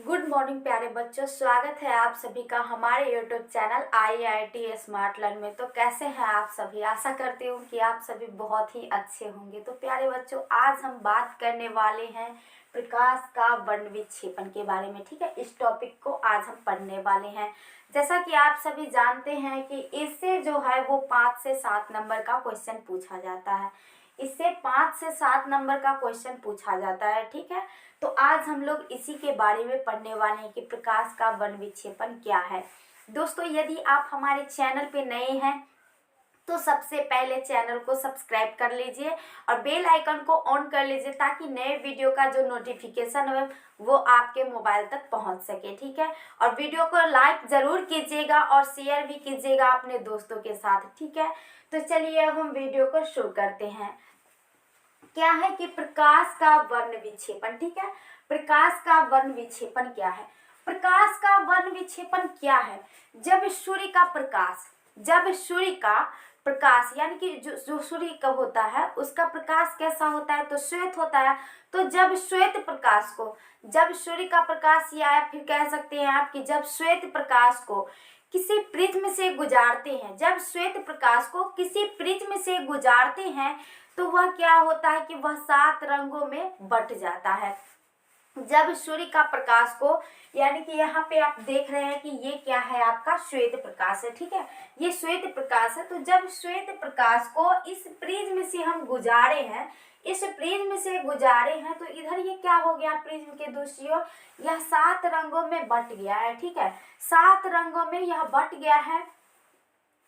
Good morning प्यारे बच्चों, स्वागत है आप सभी का हमारे YouTube channel IIT smart learn में। तो कैसे हैं आप सभी? आशा करती हूँ कि आप सभी बहुत ही अच्छे होंगे। तो प्यारे बच्चों, आज हम बात करने वाले हैं प्रकाश का वर्ण विक्षेपण के बारे में। ठीक है, इस टॉपिक को आज हम पढ़ने वाले हैं। जैसा कि आप सभी जानते हैं कि इससे जो है वो 5 से 7 नंबर का क्वेश्चन पूछा जाता है। इससे 5 से 7 नंबर का क्वेश्चन पूछा जाता है। ठीक है, तो आज हम लोग इसी के बारे में पढ़ने वाले हैं कि प्रकाश का वर्ण विक्षेपण क्या है। दोस्तों, यदि आप हमारे चैनल पे नए हैं तो सबसे पहले चैनल को सब्सक्राइब कर लीजिए और बेल आइकन को ऑन कर लीजिए ताकि नए वीडियो का जो नोटिफिकेशन है वो आपके मोबाइल तक पहुंच सके। ठीक है, और वीडियो को लाइक जरूर कीजिएगा और शेयर भी कीजिएगा अपने दोस्तों के साथ। ठीक है, तो चलिए अब हम वीडियो को शुरू करते हैं। क्या है कि प्रकाश का वर्ण विक्षेपण। ठीक है, प्रकाश का वर्ण विक्षेपण क्या है? प्रकाश का वर्ण विक्षेपण क्या है? जब सूर्य का प्रकाश यानी कि जो सूर्य का होता है उसका प्रकाश कैसा होता है? तो श्वेत होता है। तो जब सूर्य का प्रकाश, या फिर कह सकते हैं आप कि जब श्वेत प्रकाश को किसी प्रिज्म से गुजारते हैं तो वह क्या होता है कि वह 7 रंगों में बट जाता है। जब सूर्य का प्रकाश को, यानी कि यहाँ पे आप देख रहे हैं कि ये क्या है, आपका श्वेत प्रकाश है। ठीक है, ये श्वेत प्रकाश है। तो जब श्वेत प्रकाश को इस प्रिज्म से हम गुजारे हैं, तो इधर ये क्या हो गया, प्रिज्म के दूसरी ओर यह 7 रंगों में बट गया है। ठीक है, 7 रंगों में यह बट गया है।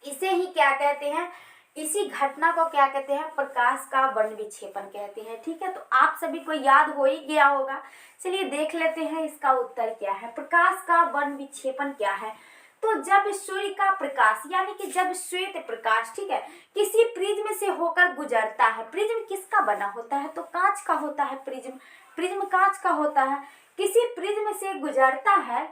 इसे ही क्या कहते हैं, इसी घटना को क्या कहते हैं? प्रकाश का वर्ण विक्षेपण कहते हैं। ठीक है, तो आप सभी को याद हो ही गया होगा। चलिए देख लेते हैं इसका उत्तर क्या है। प्रकाश का वर्ण विक्षेपण क्या है? तो जब सूर्य का प्रकाश, यानी कि जब श्वेत प्रकाश, ठीक है, किसी प्रिज्म से होकर गुजरता है। प्रिज्म किसका बना होता है? तो कांच का होता है। प्रिज्म कांच का होता है। किसी प्रिज्म से गुजरता है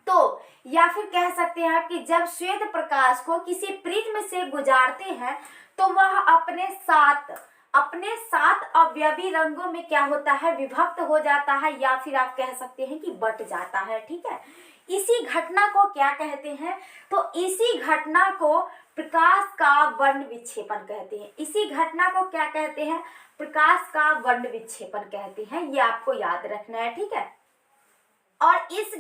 तो, या फिर कह सकते हैं कि जब श्वेत प्रकाश को किसी प्रिज्म से गुजारते हैं तो वह अपने सात अवयवी रंगों में क्या होता है, विभक्त हो जाता है, या फिर आप कह सकते हैं कि बट जाता है। ठीक है, इसी घटना को क्या कहते हैं? तो इसी घटना को प्रकाश का वर्ण विक्षेपण कहते हैं। इसी घटना को क्या कहते हैं? प्रकाश का वर्ण विक्षेपण कहते हैं। ये आपको याद रखना है। ठीक है, और इस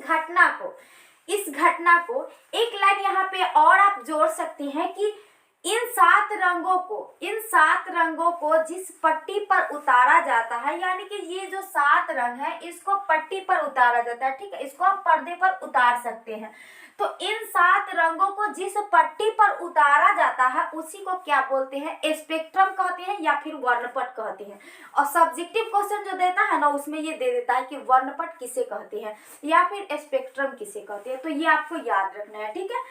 घटना को एक लाइन यहाँ पे और आप जोड़ सकते हैं कि इन 7 रंगों को जिस पट्टी पर उतारा जाता है, यानी कि ये जो 7 रंग है इसको पट्टी पर उतारा जाता है। ठीक है, इसको आप पर्दे पर उतार सकते हैं। तो इन 7 रंगों को जिस पट्टी पर उतारा जाता है उसी को क्या बोलते हैं? स्पेक्ट्रम कहते हैं या फिर वर्णपट कहते हैं। और सब्जेक्टिव क्वेश्चन जो देता है ना, उसमें ये दे देता है कि वर्णपट किसे कहते हैं या फिर स्पेक्ट्रम किसे कहते हैं। तो ये आपको याद रखना है। ठीक है,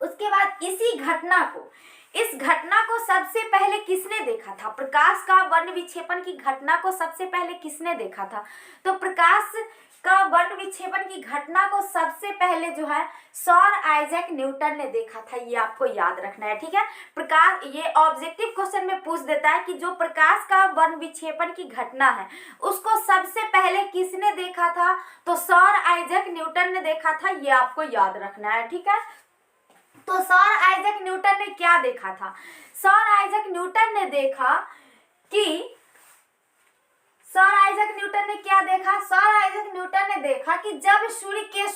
उसके बाद इस घटना को सबसे पहले किसने देखा था? प्रकाश का वर्ण विक्षेपण की घटना को सबसे पहले किसने देखा था? तो प्रकाश का वर्ण विक्षेपण की घटना को सबसे पहले जो है सर आइजैक न्यूटन ने देखा था। ये आपको याद रखना है। ठीक है, ये ऑब्जेक्टिव क्वेश्चन में पूछ देता है कि जो प्रकाश का वर्ण विक्षेपण की घटना है उसको सबसे पहले किसने देखा था? तो सर आइजैक न्यूटन ने देखा था। ये आपको याद रखना है। ठीक है, तो सर आइजैक न्यूटन ने क्या देखा था? सर आइजैक न्यूटन ने देखा कि जब सूर्य का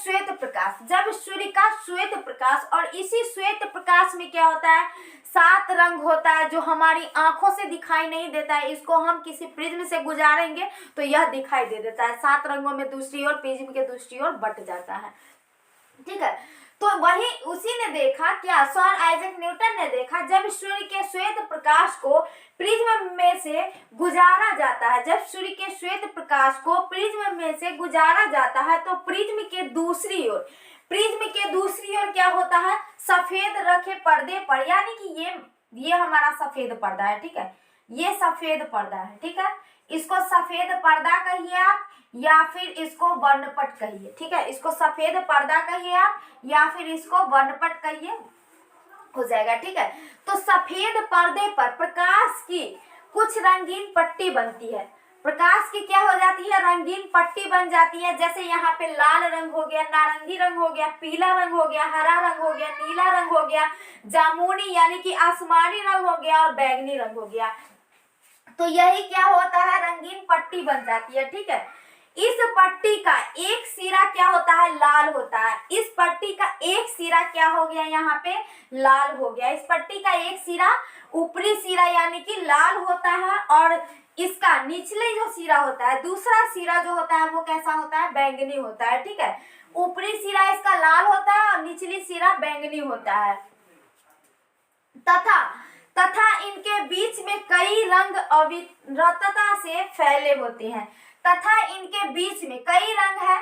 श्वेत प्रकाश, और इसी श्वेत प्रकाश में क्या होता है? 7 रंग होता है जो हमारी आंखों से दिखाई नहीं देता है। इसको हम किसी प्रिज्म से गुजारेंगे तो यह दिखाई दे देता है। 7 रंगों में दूसरी ओर, प्रिज्म के दूसरी ओर बट जाता है। ठीक है, तो वही उसी ने देखा, क्या सर आइजैक न्यूटन ने देखा, जब सूर्य के श्वेत प्रकाश को प्रिज्म में से गुजारा जाता है। जब सूर्य के श्वेत प्रकाश को प्रिज्म में से गुजारा जाता है तो प्रिज्म के दूसरी ओर क्या होता है? सफेद रखे पर्दे पर, यानी कि ये हमारा सफेद पर्दा है। ठीक है, ये सफेद पर्दा है। ठीक है, इसको सफेद पर्दा कहिए आप या फिर इसको वर्णपट कहिए। ठीक है, इसको सफेद पर्दा कहिए आप या फिर इसको वर्णपट कहिए, हो जाएगा। ठीक है, तो सफेद पर्दे पर प्रकाश की कुछ रंगीन पट्टी बनती है। प्रकाश की क्या हो जाती है, रंगीन पट्टी बन जाती है। जैसे यहाँ पे लाल रंग हो गया, नारंगी रंग हो गया, पीला रंग हो गया, हरा रंग हो गया, नीला रंग हो गया, जामुनी यानी कि आसमानी रंग हो गया और बैंगनी रंग हो गया। तो यही क्या होता है, रंगीन पट्टी बन जाती है। ठीक है, इस पट्टी का एक सिरा क्या होता है, लाल होता है। इस पट्टी का एक सिरा क्या हो गया, यहाँ पे लाल हो गया। इस पट्टी का एक सिरा, ऊपरी सिरा यानी कि लाल होता है, और इसका निचले जो सिरा होता है, दूसरा सिरा जो होता है वो कैसा होता है, बैंगनी होता है। ठीक है, ऊपरी सिरा इसका लाल होता है और निचली सिरा बैंगनी होता है। तथा इनके बीच में कई रंग अविरतता से फैले होते हैं। तथा इनके बीच में कई रंग है,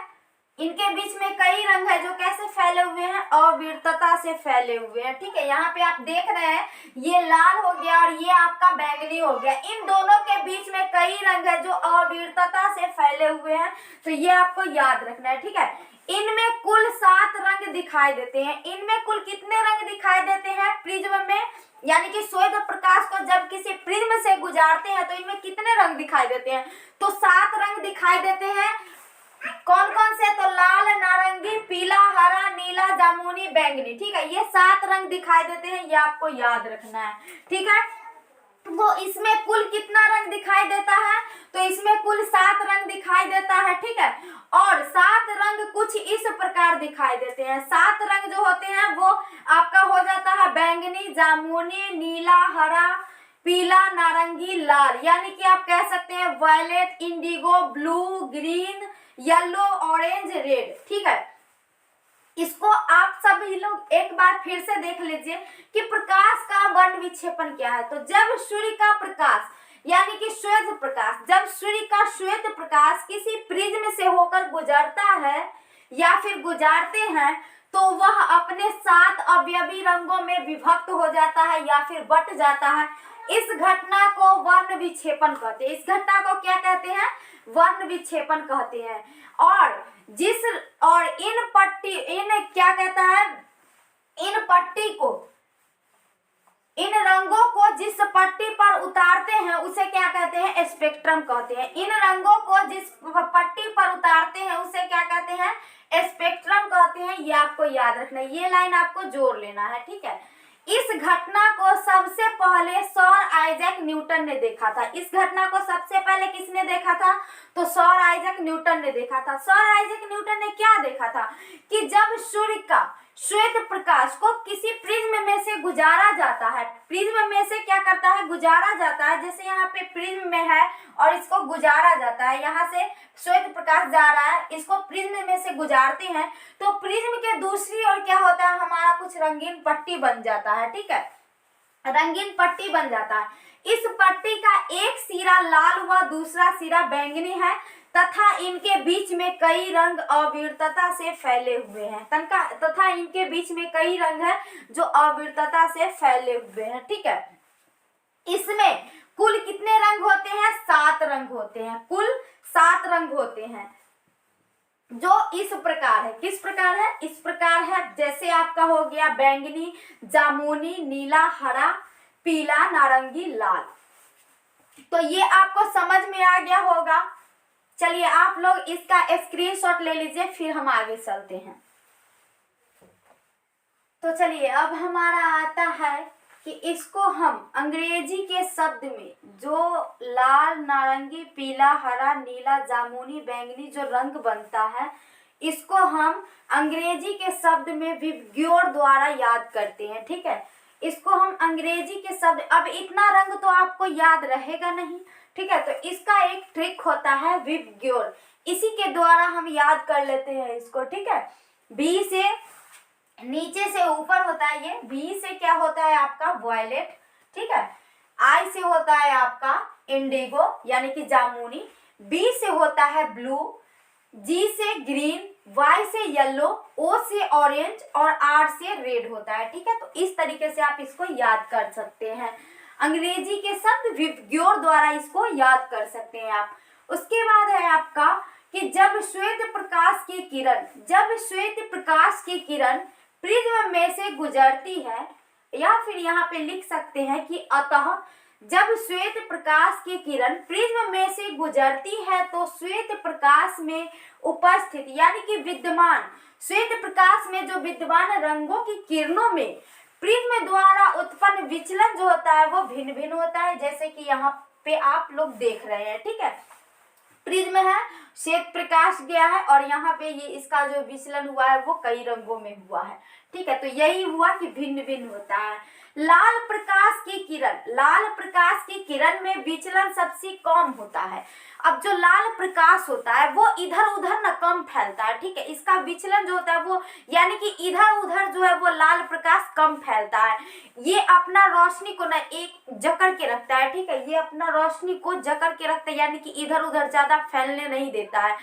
इनके बीच में कई रंग है जो कैसे फैले हुए हैं, अविरतता से फैले हुए हैं। ठीक है, यहाँ पे आप देख रहे हैं ये लाल हो गया और ये आपका बैंगनी हो गया। इन दोनों के बीच में कई रंग है जो अविरतता से फैले हुए हैं, तो ये आपको याद रखना है। ठीक है, इनमें कुल 7 रंग दिखाई देते हैं। इनमें कुल कितने रंग दिखाई देते हैं प्रिज्म में, यानी कि श्वेत प्रकाश को जब किसी प्रिज्म से गुजारते हैं तो इनमें कितने रंग दिखाई देते हैं, तो 7 रंग दिखाई देते हैं। कौन कौन से, तो लाल, नारंगी, पीला, हरा, नीला, जामुनी, बैंगनी। ठीक है, ये 7 रंग दिखाई देते हैं, ये आपको याद रखना है। ठीक है, तो इसमें कुल कितना रंग दिखाई देता है, तो इसमें कुल 7 रंग दिखाई देता है। ठीक है, और 7 रंग कुछ इस प्रकार दिखाई देते हैं। 7 रंग जो होते हैं वो आपका हो जाता है बैंगनी, जामुनी, नीला, हरा, पीला, नारंगी, लाल, यानी कि आप कह सकते हैं violet, indigo, blue, green, yellow, orange, red. ठीक है, इसको आप सभी लोग एक बार फिर से देख लीजिए कि प्रकाश का वर्ण विक्षेपण क्या है। तो जब सूर्य का प्रकाश यानी कि श्वेत प्रकाश, जब सूर्य का श्वेत प्रकाश किसी प्रिज्म से होकर गुजरता है या फिर गुजारते हैं तो वह अपने 7 अवयवी रंगों में विभक्त हो जाता है या फिर बट जाता है। इस घटना को वर्ण विक्षेपण कहते हैं। इस घटना को क्या कहते हैं, वर्ण विक्षेपण कहते हैं। और इन पट्टी को, इन रंगों को जिस पट्टी पर उतारते हैं उसे क्या कहते हैं, स्पेक्ट्रम कहते हैं। इन रंगों को जिस पट्टी पर उतारते हैं उसे क्या कहते हैं, स्पेक्ट्रम कहते हैं। ये आपको याद रखना है, ये लाइन आपको जोड़ लेना है। ठीक है, इस घटना को सबसे पहले सर आइजैक न्यूटन ने देखा था। इस घटना को सबसे पहले किसने देखा था, तो सर आइजैक न्यूटन ने देखा था। सर आइजैक न्यूटन ने क्या देखा था कि जब सूर्य का श्वेत प्रकाश को किसी प्रिज्म में से गुजारा जाता है, प्रिज्म में से क्या करता है, गुजारा जाता है। जैसे यहाँ पे प्रिज्म में है और इसको गुजारा जाता है, यहाँ से श्वेत प्रकाश जा रहा है, इसको प्रिज्म में से गुजारते हैं तो प्रिज्म के दूसरी ओर क्या होता है, हमारा कुछ रंगीन पट्टी बन जाता है। ठीक है, रंगीन पट्टी बन जाता है। इस पट्टी का एक सिरा लाल व दूसरा सिरा बैंगनी है तथा इनके बीच में कई रंग अविरतता से फैले हुए हैं। तथा इनके बीच में कई रंग हैं जो अविरतता से फैले हुए हैं। ठीक है, इसमें कुल कितने रंग होते हैं, 7 रंग होते हैं। कुल 7 रंग होते हैं जो इस प्रकार है। किस प्रकार है, इस प्रकार है। जैसे आपका हो गया बैंगनी, जामुनी, नीला, हरा, पीला, नारंगी, लाल। तो ये आपको समझ में आ गया होगा। चलिए आप लोग इसका स्क्रीनशॉट ले लीजिए, फिर हम आगे चलते हैं। तो चलिए अब हमारा आता है कि इसको हम अंग्रेजी के शब्द में जो लाल, नारंगी, पीला, हरा, नीला, जामुनी, बैंगनी जो रंग बनता है, इसको हम अंग्रेजी के शब्द में विबग्योर द्वारा याद करते हैं। ठीक है, इसको हम अंग्रेजी के शब्द, अब इतना रंग तो आपको याद रहेगा नहीं। ठीक है, तो इसका एक ट्रिक होता है विबग्योर, इसी के द्वारा हम याद कर लेते हैं इसको। ठीक है, बी से नीचे से ऊपर होता है ये, बी से क्या होता है आपका वायलेट। ठीक है, आई से होता है आपका इंडिगो यानी कि जामुनी, बी से होता है ब्लू, जी से ग्रीन, वाई से येलो, ओ से ऑरेंज और आर से रेड होता है। ठीक है, तो इस तरीके से आप इसको याद कर सकते हैं। अंग्रेजी के शब्द विबग्योर द्वारा इसको याद कर सकते हैं आप। उसके बाद है आपका कि जब श्वेत प्रकाश की किरण प्रिज्म में से गुजरती है, या फिर यहाँ पे लिख सकते हैं कि अतः जब श्वेत प्रकाश की किरण प्रिज्म में से गुजरती है तो श्वेत प्रकाश में उपस्थित यानी कि विद्यमान श्वेत प्रकाश में जो विद्यमान रंगों की किरणों में प्रिज्म द्वारा उत्पन्न विचलन जो होता है वो भिन्न भिन्न होता है, जैसे कि यहाँ पे आप लोग देख रहे हैं। ठीक है, प्रिज्म है, श्वेत प्रकाश गया है और यहाँ पे ये इसका जो विचलन हुआ है वो कई रंगों में हुआ है। ठीक है, तो यही हुआ कि भिन्न भिन्न होता है। लाल प्रकाश की किरण में विचलन सबसे कम होता है। अब जो लाल प्रकाश होता है वो इधर उधर न कम फैलता है। ठीक है, इसका विचलन जो होता है वो यानी कि इधर उधर जो है वो लाल प्रकाश कम फैलता है। ये अपना रोशनी को ना एक जकड़ के रखता है। ठीक है, ये अपना रोशनी को जकड़ के रखता है यानी कि इधर उधर ज्यादा फैलने नहीं देता है।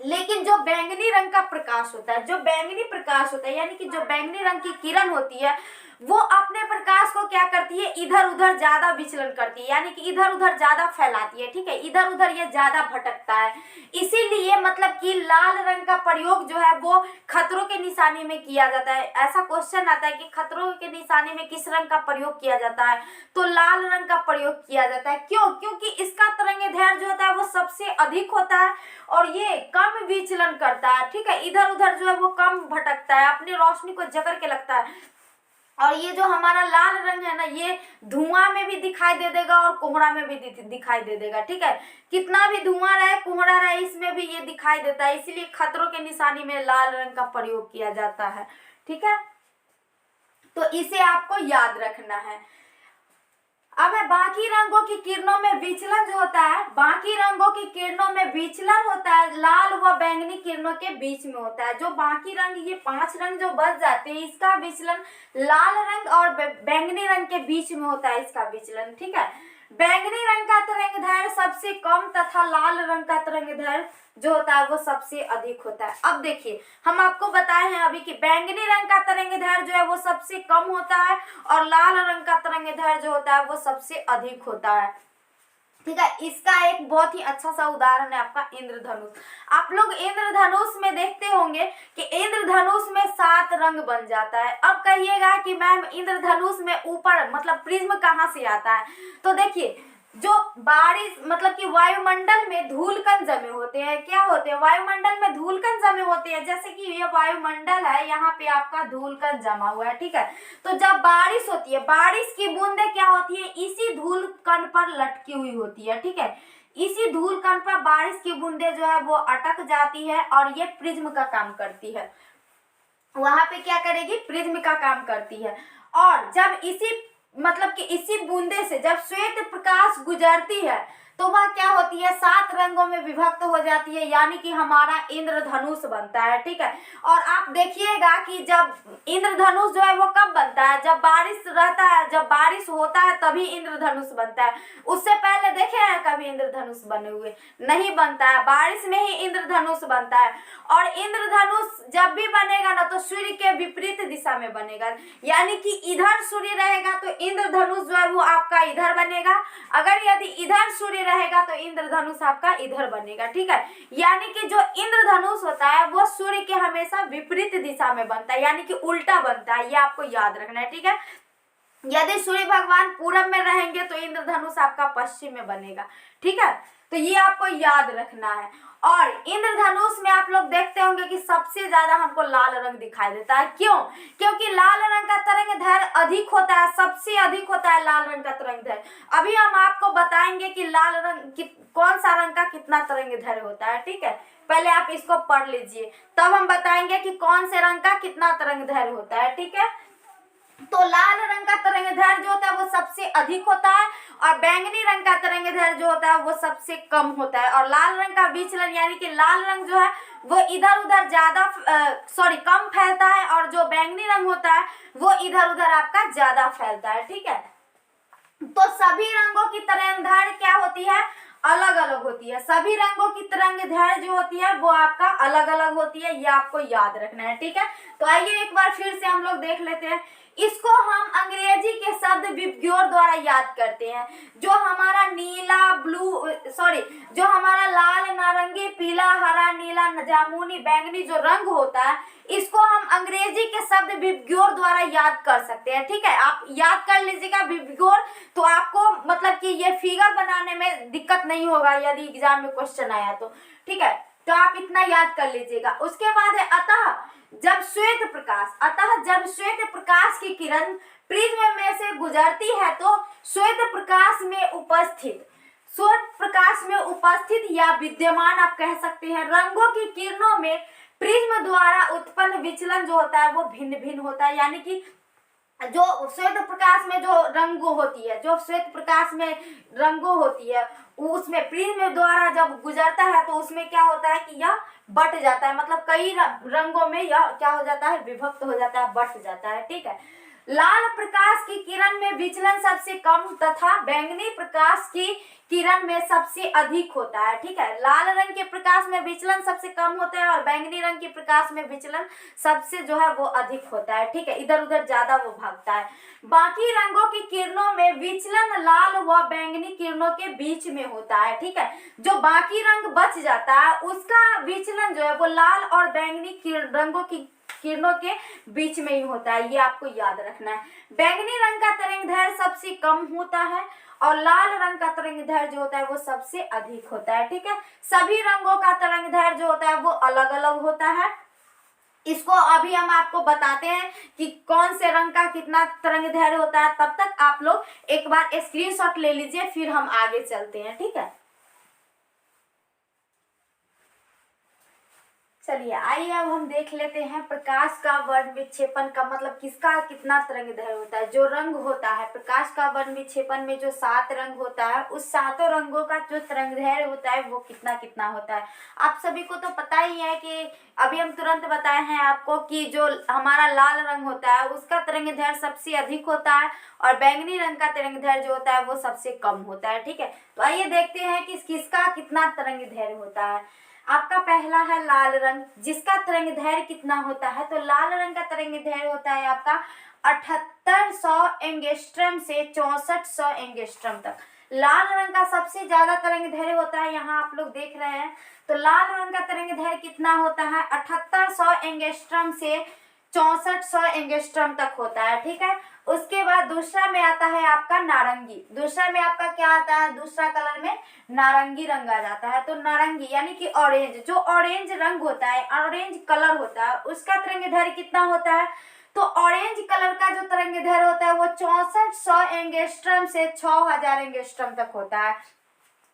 लेकिन जो बैंगनी रंग का प्रकाश होता है, जो बैंगनी प्रकाश होता है यानी कि जो बैंगनी रंग की किरण होती है वो अपने प्रकाश को क्या करती है, इधर उधर ज्यादा विचलन करती है यानी कि इधर उधर ज्यादा फैलाती है। ठीक है, इधर उधर ये ज्यादा भटकता है। इसीलिए मतलब कि लाल रंग का प्रयोग जो है वो खतरों के निशानी में किया जाता है। ऐसा क्वेश्चन आता है कि खतरों के निशानी में किस रंग का प्रयोग किया जाता है, तो लाल रंग का प्रयोग किया जाता है। क्यों? क्योंकि इसका तरंगदैर्घ्य जो होता है वो सबसे अधिक होता है और ये कम विचलन करता है। ठीक है, इधर उधर जो है वो कम भटकता है, अपनी रोशनी को जकड़ के लगता है। और ये जो हमारा लाल रंग है ना, ये धुआं में भी दिखाई दे देगा और कोहरा में भी दिखाई दे देगा। ठीक है, कितना भी धुआं रहे कोहरा रहे इसमें भी ये दिखाई देता है, इसीलिए खतरों के निशानी में लाल रंग का प्रयोग किया जाता है। ठीक है, तो इसे आपको याद रखना है। अब है बाकी रंगों की किरणों में विचलन जो होता है, बाकी रंगों की किरणों में विचलन होता है लाल व बैंगनी किरणों के बीच में होता है। जो बाकी रंग ये 5 रंग जो बच जाते हैं इसका विचलन लाल रंग और बैंगनी रंग के बीच में होता है इसका विचलन। ठीक है, बैंगनी रंग का तरंगदैर्घ्य सबसे कम तथा लाल रंग का तरंगदैर्घ्य जो होता है वो सबसे अधिक होता है। अब देखिए हम आपको बताए हैं अभी कि बैंगनी रंग का तरंगदैर्घ्य जो है वो सबसे कम होता है और लाल रंग का तरंगदैर्घ्य जो होता है वो सबसे अधिक होता है। ठीक है, इसका एक बहुत ही अच्छा सा उदाहरण है आपका इंद्रधनुष। आप लोग इंद्रधनुष में देखते होंगे कि इंद्रधनुष में 7 रंग बन जाता है। अब कहिएगा कि मैम इंद्रधनुष में ऊपर मतलब प्रिज्म कहाँ से आता है, तो देखिए जो बारिश मतलब कि वायुमंडल में धूलकण जमे होते हैं, क्या होते हैं, वायुमंडल में धूलकण जमे होते हैं। जैसे कि ये वायुमंडल है, यहाँ पे आपका धूलकण जमा हुआ है। ठीक है, तो जब बारिश होती है बारिश की बूंदें क्या होती है, इसी धूलकण पर लटकी हुई होती है। ठीक है, इसी धूलकण पर बारिश की बूंदें जो है वो अटक जाती है और ये प्रिज्म का काम करती है। वहां पे क्या करेगी, प्रिज्म का काम करती है। और जब इसी मतलब कि इसी बूंदे से जब श्वेत प्रकाश गुजरती है तो वह क्या होती है, 7 रंगों में विभक्त हो जाती है यानी कि हमारा इंद्रधनुष बनता है। ठीक है, और आप देखिएगा कि जब इंद्रधनुष जो है वो कब बनता है, जब बारिश रहता है, जब बारिश होता है तभी इंद्रधनुष बनता है। उससे पहले देखे हैं कभी इंद्रधनुष बने हुए? नहीं बनता है, बारिश में ही इंद्रधनुष बनता है। और इंद्रधनुष जब भी बनेगा ना तो सूर्य के विपरीत दिशा में बनेगा, यानी कि इधर सूर्य रहेगा तो इंद्रधनुष जो है वो आपका इधर बनेगा, अगर यदि इधर सूर्य रहेगा तो इंद्रधनुष आपका इधर बनेगा। ठीक है, यानी कि जो इंद्रधनुष होता है वो सूर्य के हमेशा विपरीत दिशा में बनता है यानी कि उल्टा बनता है, ये आपको याद रखना है। ठीक है, यदि सूर्य भगवान पूरब में रहेंगे तो इंद्रधनुष आपका पश्चिम में बनेगा। ठीक है, तो ये आपको याद रखना है। और इंद्रधनुष में आप लोग देखते होंगे कि सबसे ज्यादा हमको लाल रंग दिखाई देता है। क्यों? क्योंकि लाल रंग का तरंगदैर्घ्य अधिक होता है, सबसे अधिक होता है लाल रंग का तरंगदैर्घ्य। अभी हम आपको बताएंगे कि लाल रंग कौन सा रंग का कितना तरंगदैर्घ्य होता है। ठीक है, पहले आप इसको पढ़ लीजिए तब हम बताएंगे कि कौन से रंग का कितना तरंगदैर्घ्य होता है। ठीक है, तो लाल रंग का तरंगदैर्घ्य जो होता है वो सबसे अधिक होता है और बैंगनी रंग का तरंगदैर्घ्य जो होता है वो सबसे कम होता है। और लाल रंग का विचलन यानी कि लाल रंग जो है वो इधर उधर ज्यादा कम फैलता है और जो बैंगनी रंग होता है वो इधर उधर आपका ज्यादा फैलता है। ठीक है, तो सभी रंगों की तरंगदैर्घ्य क्या होती है, अलग अलग होती है। सभी रंगों की तरंगदैर्घ्य जो होती है वो आपका अलग अलग होती है, ये आपको याद रखना है। ठीक है, तो आइए एक बार फिर से हम लोग देख लेते हैं इसको हम अंग्रेजी के शब्द विबग्योर द्वारा याद करते हैं। जो हमारा नीला जो हमारा लाल, नारंगी, पीला, हरा, नीला, जामुनी, बैंगनी जो रंग होता है, इसको हम अंग्रेजी के शब्द विबग्योर द्वारा याद कर सकते हैं। ठीक है, आप याद कर लीजिएगा विबग्योर, तो आपको मतलब कि ये फिगर बनाने में दिक्कत नहीं होगा यदि एग्जाम में क्वेश्चन आया तो। ठीक है, तो आप इतना याद कर लीजिएगा। उसके बाद है जब श्वेत प्रकाश की किरण प्रिज्म में से गुजरती है तो श्वेत प्रकाश में उपस्थित या विद्यमान आप कह सकते हैं रंगों की किरणों में प्रिज्म द्वारा उत्पन्न विचलन जो होता है वो भिन्न भिन्न होता है। यानी कि जो श्वेत प्रकाश में जो रंगों होती है उसमें प्रिज्म द्वारा जब गुजरता है तो उसमें क्या होता है कि यह बट जाता है, मतलब कई रंगों में यह क्या हो जाता है, विभक्त हो जाता है, बट जाता है। ठीक है, लाल प्रकाश की किरण में विचलन सबसे कम तथा बैंगनी प्रकाश की किरण में सबसे अधिक होता है। ठीक है, लाल रंग के प्रकाश में विचलन सबसे कम होता है और बैंगनी रंग के प्रकाश में विचलन सबसे जो है वो अधिक होता है। ठीक है, इधर उधर ज्यादा वो भागता है। बाकी रंगों की किरणों में विचलन लाल व बैंगनी किरणों के बीच में होता है। ठीक है, जो बाकी रंग बच जाता है उसका विचलन जो है वो लाल और बैंगनी रंगों की किरणों के बीच में ही होता है, ये आपको याद रखना है। बैंगनी रंग का तरंगदैर्घ्य सबसे कम होता है और लाल रंग का तरंगदैर्घ्य जो होता है वो सबसे अधिक होता है। ठीक है, सभी रंगों का तरंगदैर्घ्य जो होता है वो अलग अलग होता है। इसको अभी हम आपको बताते हैं कि कौन से रंग का कितना तरंगदैर्घ्य होता है, तब तक आप लोग एक बार स्क्रीनशॉट ले लीजिए, फिर हम आगे चलते हैं। ठीक है, चलिए आइए अब हम देख लेते हैं प्रकाश का वर्ण विक्षेपण का मतलब किसका कितना तरंगदैर्घ्य होता है। जो रंग होता है प्रकाश का वर्ण विक्षेपण में जो 7 रंग होता है उस 7 रंगों का जो तरंगदैर्घ्य होता है वो कितना कितना होता है। आप सभी को तो पता ही है कि अभी हम तुरंत बताए हैं आपको कि जो हमारा लाल रंग होता है उसका तरंगदैर्घ्य सबसे अधिक होता है और बैंगनी रंग का तरंगदैर्घ्य जो होता है वो सबसे कम होता है। ठीक है, तो आइए देखते हैं कि किसका कितना तरंगदैर्घ्य होता है। आपका पहला है लाल रंग, जिसका तरंगदैर्घ्य कितना होता है, तो लाल रंग का तरंगदैर्घ्य होता है आपका 7800 एंगस्ट्रम से 6400 एंगस्ट्रम तक। लाल रंग का सबसे ज्यादा तरंगदैर्घ्य होता है, यहाँ आप लोग देख रहे हैं। तो लाल रंग का तरंगदैर्घ्य कितना होता है, 7800 एंगस्ट्रम से 6400 एंगस्ट्रम तक होता है। ठीक है, उसके बाद दूसरा में आता है आपका नारंगी। दूसरा में आपका क्या आता है, दूसरा कलर में नारंगी रंग आ जाता है। तो नारंगी यानी कि ऑरेंज, जो ऑरेंज रंग होता है, ऑरेंज कलर होता है, उसका तरंगदैर्घ्य कितना होता है, तो ऑरेंज कलर का जो तरंगदैर्घ्य होता है वो 6400 एंगस्ट्रम से 6000 एंगस्ट्रम तक होता है।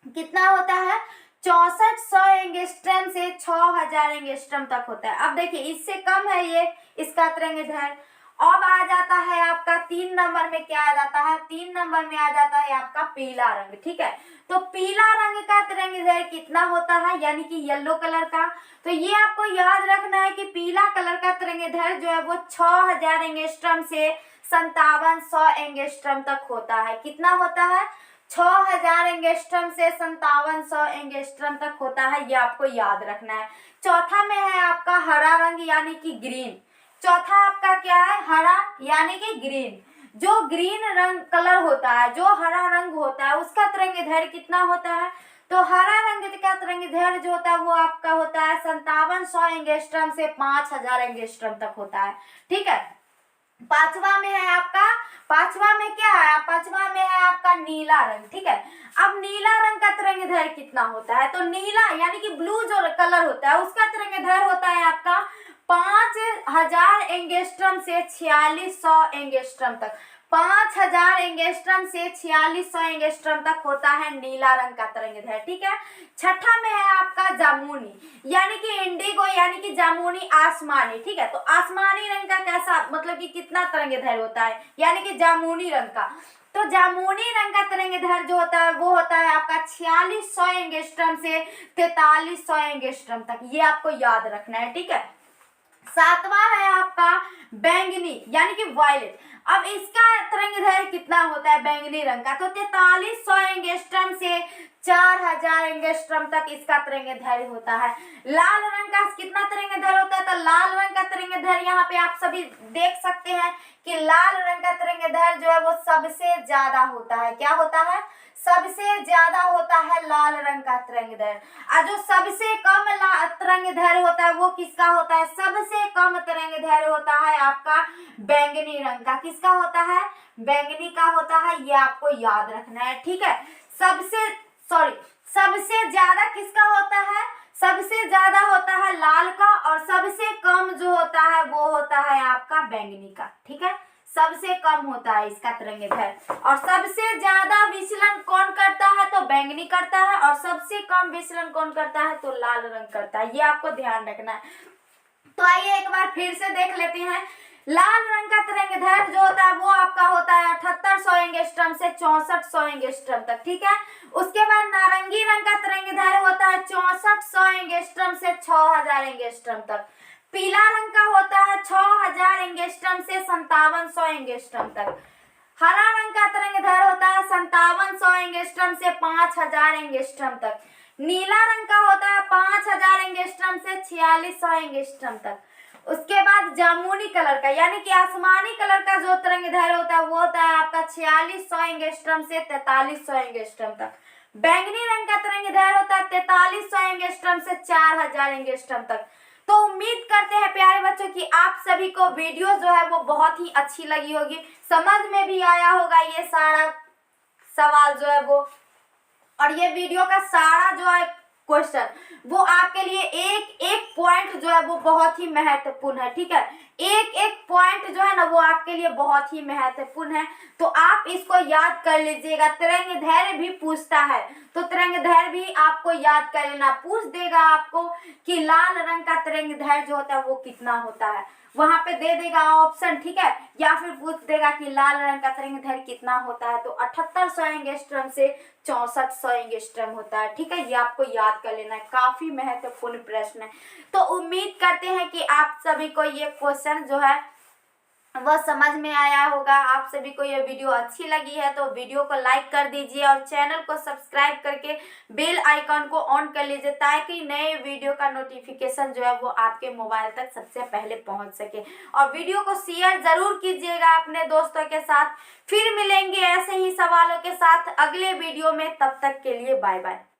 कितना होता है, 6400 एंगस्ट्रम से 6000 एंगस्ट्रम तक होता है। अब देखिए इससे कम है ये इसका तरंगदैर्घ्य। अब आ जाता है आपका 3 नंबर में, क्या आ जाता है, 3 नंबर में आ जाता है आपका पीला रंग। ठीक है, तो पीला रंग का तरंगदैर्घ्य कितना होता है, यानी कि येलो कलर का। तो ये आपको याद रखना है कि पीला कलर का तरंगदैर्घ्य जो है वो 6000 एंगस्ट्रम से 5700 एंगस्ट्रम तक होता है। कितना होता है, 6000 एंगस्ट्रम से 5700 एंगस्ट्रम तक होता है, ये आपको याद रखना है। चौथा में है आपका हरा रंग यानी कि ग्रीन। चौथा आपका क्या है, हरा यानी कि ग्रीन। जो ग्रीन रंग कलर होता है, जो हरा रंग होता है, उसका तरंगदैर्घ्य कितना होता है, तो हरा रंग का तरंगदैर्घ्य जो होता है वो आपका होता है 5700 एंगस्ट्रम से 5000 एंगस्ट्रम तक होता है। ठीक है, पांचवा में है आपका, पांचवा में क्या है, पांचवा में है आपका नीला रंग। ठीक है, अब नीला रंग का तरंगदैर्घ्य कितना होता है, तो नीला यानी कि ब्लू जो कलर होता है उसका तरंगदैर्घ्य होता है आपका 5000 एंगस्ट्रम से 4600 एंगस्ट्रम तक। 5000 एंगस्ट्रम से 4600 एंगस्ट्रम तक होता है नीला रंग का तरंगदैर्घ्य। ठीक है, छठा में है आपका जामुनी यानी कि इंडिगो यानी कि जामुनी आसमानी। ठीक है, तो आसमानी रंग का कैसा मतलब कि कितना तरंगदैर्घ्य होता है, यानी कि जामुनी रंग का, तो जामुनी रंग का तरंगदैर्घ्य जो होता है वो होता है आपका 4600 एंगस्ट्रम से 4300 एंगस्ट्रम तक, ये आपको याद रखना है। ठीक है, सातवां है आपका बैंगनी यानी कि वायलेट। अब इसका तरंग दैर्घ्य कितना होता है बैंगनी रंग का, तो 4300 एंगस्ट्रम से 4000 एंगस्ट्रम तक इसका तरंग दैर्घ्य होता है। लाल रंग का कितना तरंग दैर्घ्य होता है, तो लाल रंग का तरंग दैर्घ्य यहाँ पे आप सभी देख सकते हैं कि लाल रंग का तरंग दैर्घ्य जो है वो सबसे ज्यादा होता है। क्या होता है, सबसे ज्यादा होता है लाल रंग का तरंग दैर्घ्य। और जो सबसे कम तरंग दैर्घ्य होता है वो किसका होता है, सबसे कम तरंग दैर्घ्य होता है आपका बैंगनी रंग का। किसका होता है, बैंगनी का होता है, ये आपको याद रखना है, ठीक है। सबसे ज्यादा किसका होता है, सबसे ज्यादा होता है लाल का, और सबसे कम जो होता है वो होता है आपका बैंगनी का, ठीक है। सबसे कम होता है इसका तरंग दैर्घ्य, और सबसे ज्यादा विचलन कौन करता है, तो बैंगनी करता है, और सबसे कम विचलन कौन करता है, तो लाल रंग करता है। ये आपको ध्यान रखना है। तो आइए एक बार फिर से देख लेते हैं। लाल रंग का तरंग दैर्घ्य जो होता है वो आपका होता है 7800 एंगस्ट्रम से 6400 एंगस्ट्रम तक, ठीक है। उसके बाद नारंगी रंग का तरंग दैर्घ्य होता है 6400 एंगस्ट्रम से 6000 एंगस्ट्रम तक। पीला रंग का होता है 6000 एंगस्ट्रम से 5700 एंगस्ट्रम तक। हरा रंग का तरंग दैर्घ्य होता है 5700 एंगस्ट्रम से 5000 एंगस्ट्रम तक। नीला रंग का होता है 5000 एंगस्ट्रम से 4600 एंगस्ट्रम तक। उसके बाद जामुनी कलर का यानी कि आसमानी कलर का जो तरंग दैर्घ्य होता है वो होता है आपका 4600 एंगस्ट्रम से 4300 एंगस्ट्रम तक। बैंगनी रंग का तरंग दैर्घ्य होता है 4300 एंगस्ट्रम से 4000 एंगस्ट्रम तक। तो उम्मीद करते हैं प्यारे बच्चों कि आप सभी को वीडियो जो है वो बहुत ही अच्छी लगी होगी, समझ में भी आया होगा ये सारा सवाल जो है वो, और ये वीडियो का सारा जो है क्वेश्चन वो आपके लिए एक एक पॉइंट जो है वो बहुत ही महत्वपूर्ण है, ठीक है। एक एक पॉइंट जो है ना वो आपके लिए बहुत ही महत्वपूर्ण है, तो आप इसको याद कर लीजिएगा। तरंग दैर्घ्य भी पूछता है तो तरंग दैर्घ्य भी आपको याद कर लेना। पूछ देगा आपको कि लाल रंग का तरंग दैर्घ्य जो होता है वो कितना होता है, वहां पे दे देगा ऑप्शन, ठीक है। या फिर पूछ देगा कि लाल रंग का तरंग दैर्घ्य कितना होता है, तो 7800 एंगस्ट्रम से 6400 एंगस्ट्रम होता है, ठीक है। ये आपको याद कर लेना है, काफी महत्वपूर्ण प्रश्न है। तो उम्मीद करते हैं कि आप सभी को ये क्वेश्चन जो है वह समझ में आया होगा। आप सभी को ये वीडियो अच्छी लगी है तो वीडियो को लाइक कर दीजिए और चैनल को सब्सक्राइब करके बेल आइकन को ऑन कर लीजिए, ताकि नए वीडियो का नोटिफिकेशन जो है वो आपके मोबाइल तक सबसे पहले पहुंच सके। और वीडियो को शेयर जरूर कीजिएगा अपने दोस्तों के साथ। फिर मिलेंगे ऐसे ही सवालों के साथ अगले वीडियो में, तब तक के लिए बाय बाय।